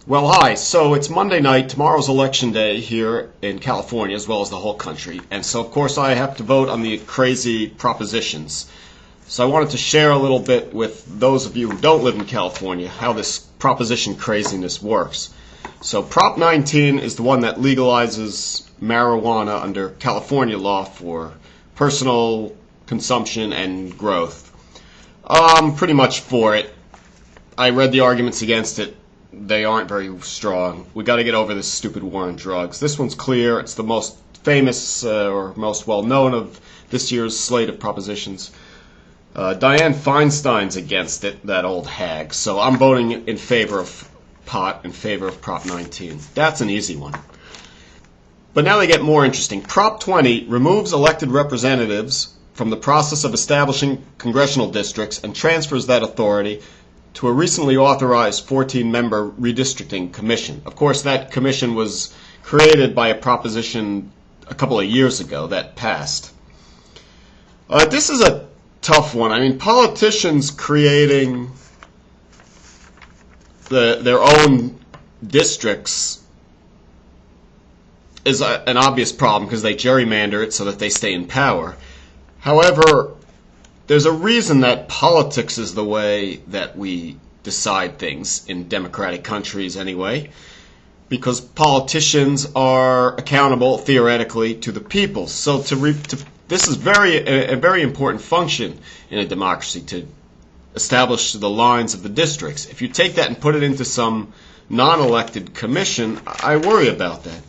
Well, hi. So it's Monday night. Tomorrow's election day here in California as well as the whole country. And so, of course, I have to vote on the crazy propositions. So I wanted to share a little bit with those of you who don't live in California how this proposition craziness works. So Prop 19 is the one that legalizes marijuana under California law for personal consumption and growth. I'm pretty much for it. I read the arguments against it. They aren't very strong. We got to get over this stupid war on drugs. This one's clear. It's the most famous or most well-known of this year's slate of propositions. Dianne Feinstein's against it, that old hag. So I'm voting in favor of pot, in favor of Prop 19. That's an easy one. But now they get more interesting. Prop 20 removes elected representatives from the process of establishing congressional districts and transfers that authority to a recently authorized 14-member redistricting commission. Of course, that commission was created by a proposition a couple of years ago that passed. This is a tough one. I mean, politicians creating their own districts is an obvious problem because they gerrymander it so that they stay in power. However, there's a reason that politics is the way that we decide things in democratic countries anyway, because politicians are accountable theoretically to the people. So this is a very important function in a democracy, to establish the lines of the districts. If you take that and put it into some non-elected commission, I worry about that.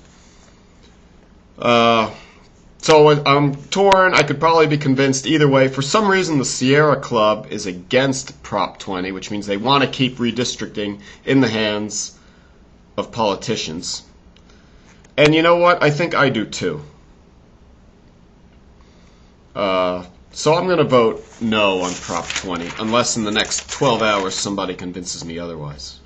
So I'm torn. I could probably be convinced either way. For some reason, the Sierra Club is against Prop 20, which means they want to keep redistricting in the hands of politicians. And you know what? I think I do too. So I'm going to vote no on Prop 20, unless in the next 12 hours somebody convinces me otherwise.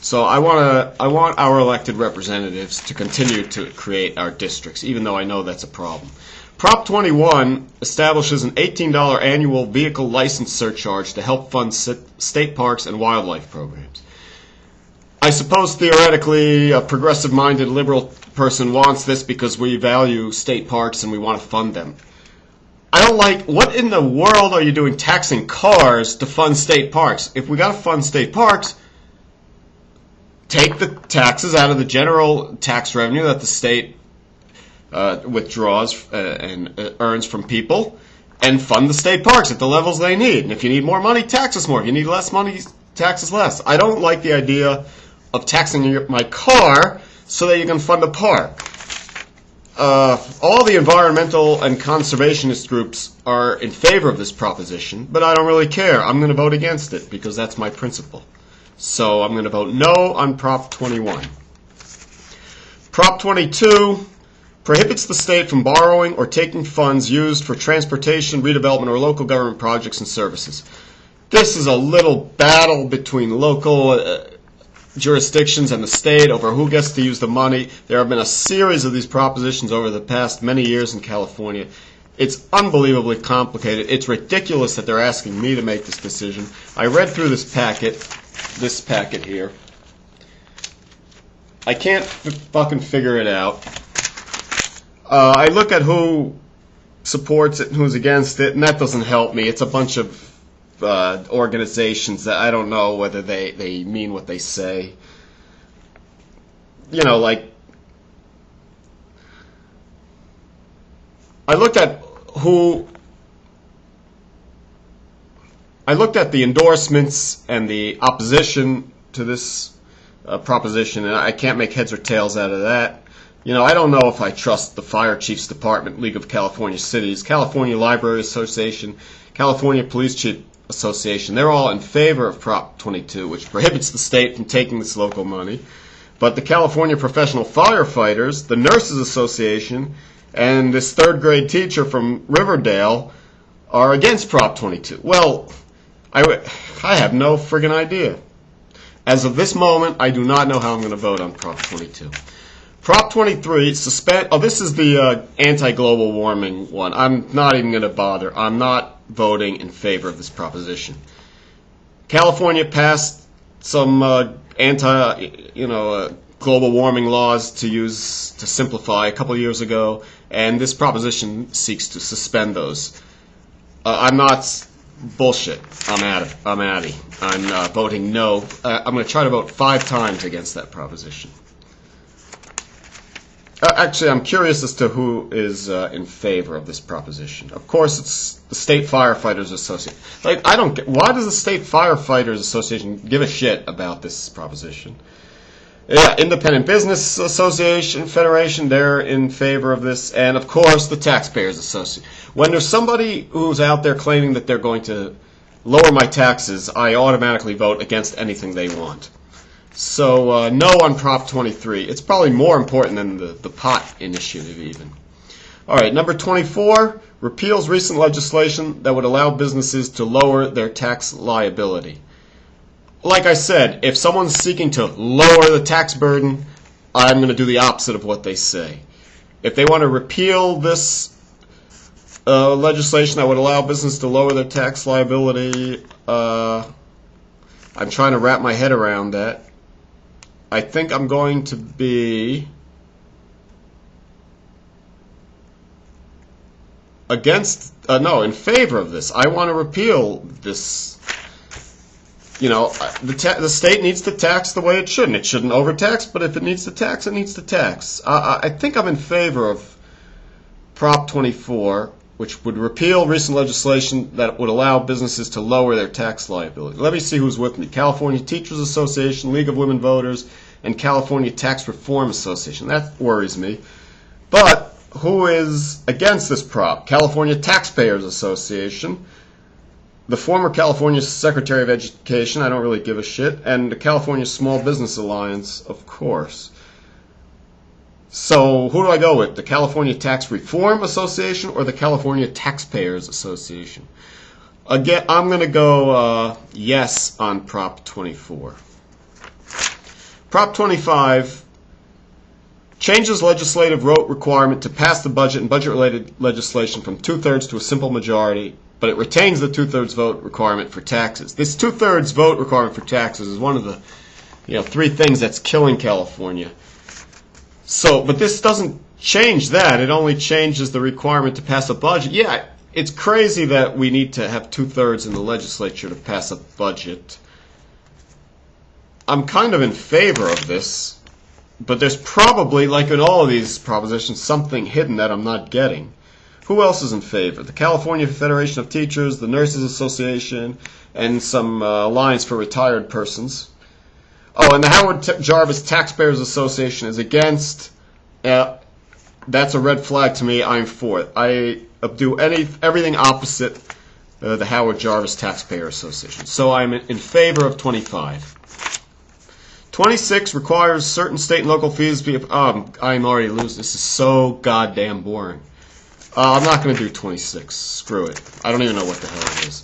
So I want our elected representatives to continue to create our districts, even though I know that's a problem. Prop 21 establishes an $18 annual vehicle license surcharge to help fund state parks and wildlife programs. I suppose theoretically a progressive-minded liberal person wants this because we value state parks and we want to fund them. I don't like, what in the world are you doing taxing cars to fund state parks? If we got to fund state parks, take the taxes out of the general tax revenue that the state withdraws and earns from people, and fund the state parks at the levels they need. And if you need more money, tax us more. If you need less money, tax us less. I don't like the idea of taxing my car so that you can fund a park. All the environmental and conservationist groups are in favor of this proposition, but I don't really care. I'm going to vote against it because that's my principle. So I'm going to vote no on Prop 21. Prop 22 prohibits the state from borrowing or taking funds used for transportation, redevelopment, or local government projects and services. This is a little battle between local jurisdictions and the state over who gets to use the money. There have been a series of these propositions over the past many years in California. It's unbelievably complicated. It's ridiculous that they're asking me to make this decision. I read through this packet here. I can't fucking figure it out. I look at who supports it and who's against it, and that doesn't help me. It's a bunch of organizations that I don't know whether they mean what they say. You know, like, I looked at the endorsements and the opposition to this proposition, and I can't make heads or tails out of that. You know, I don't know if I trust the Fire Chiefs Department, League of California Cities, California Library Association, California Police Chief Association. They're all in favor of Prop 22, which prohibits the state from taking this local money. But the California Professional Firefighters, the Nurses Association, and this third-grade teacher from Riverdale are against Prop 22. Well, I have no friggin' idea. As of this moment, I do not know how I'm going to vote on Prop 22. Prop 23, suspend. Oh, this is the anti-global warming one. I'm not even going to bother. I'm not voting in favor of this proposition. California passed some global warming laws to simplify a couple of years ago, and this proposition seeks to suspend those. I'm not bullshit. I'm voting no. I'm going to try to vote 5 times against that proposition. Actually, I'm curious as to who is in favor of this proposition. Of course, it's the State Firefighters Association. Why does the State Firefighters Association give a shit about this proposition? Yeah, Independent Business Association, Federation, they're in favor of this. And, of course, the Taxpayers Association. When there's somebody who's out there claiming that they're going to lower my taxes, I automatically vote against anything they want. So, no on Prop 23. It's probably more important than the pot initiative, even. All right, number 24, repeals recent legislation that would allow businesses to lower their tax liability. Like I said, if someone's seeking to lower the tax burden, I'm going to do the opposite of what they say. If they want to repeal this legislation that would allow business to lower their tax liability, I'm trying to wrap my head around that. I think I'm going to be in favor of this. I want to repeal this. The state needs to tax the way it shouldn't. It shouldn't overtax, but if it needs to tax, it needs to tax. I think I'm in favor of Prop 24, which would repeal recent legislation that would allow businesses to lower their tax liability. Let me see who's with me. California Teachers Association, League of Women Voters, and California Tax Reform Association. That worries me. But who is against this prop? California Taxpayers Association, the former California Secretary of Education, I don't really give a shit, and the California Small Business Alliance, of course. So who do I go with? The California Tax Reform Association or the California Taxpayers Association? Again, I'm going to go yes on Prop 24. Prop 25 changes legislative vote requirement to pass the budget and budget-related legislation from 2/3 to a simple majority, but it retains the 2/3 vote requirement for taxes. This 2/3 vote requirement for taxes is one of the 3 things that's killing California. But this doesn't change that. It only changes the requirement to pass a budget. Yeah, it's crazy that we need to have 2/3 in the legislature to pass a budget. I'm kind of in favor of this, but there's probably, like in all of these propositions, something hidden that I'm not getting. Who else is in favor? The California Federation of Teachers, the Nurses Association, and some Alliance for Retired Persons. Oh, and the Howard Jarvis Taxpayers Association is against. That's a red flag to me. I'm for it. I do everything opposite the Howard Jarvis Taxpayer Association. So I'm in favor of 25. 26 requires certain state and local fees to be. I'm already losing. This is so goddamn boring. I'm not going to do 26. Screw it. I don't even know what the hell it is.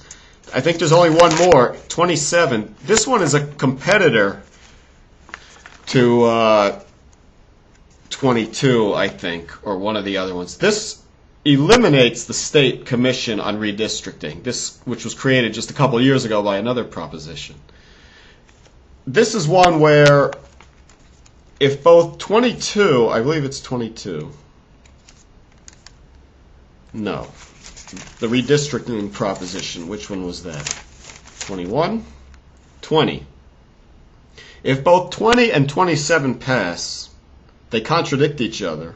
I think there's only one more. 27. This one is a competitor to 22, I think, or one of the other ones. This eliminates the State Commission on Redistricting, which was created just a couple of years ago by another proposition. This is one where if both 22, I believe it's 22. No. The redistricting proposition, which one was that? 21? 20. If both 20 and 27 pass, they contradict each other.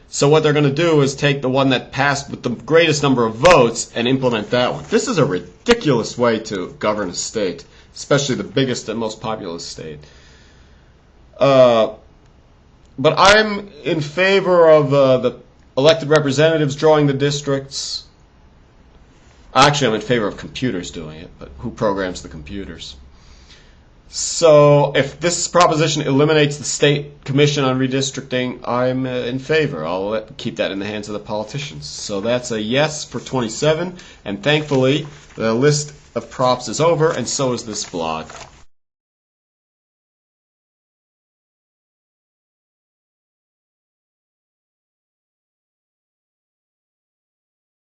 So what they're going to do is take the one that passed with the greatest number of votes and implement that one. This is a ridiculous way to govern a state, especially the biggest and most populous state. But I'm in favor of the elected representatives drawing the districts. Actually, I'm in favor of computers doing it, but who programs the computers? So if this proposition eliminates the State Commission on Redistricting, I'm in favor. I'll keep that in the hands of the politicians. So that's a yes for 27, and thankfully the list of props is over, and so is this blog.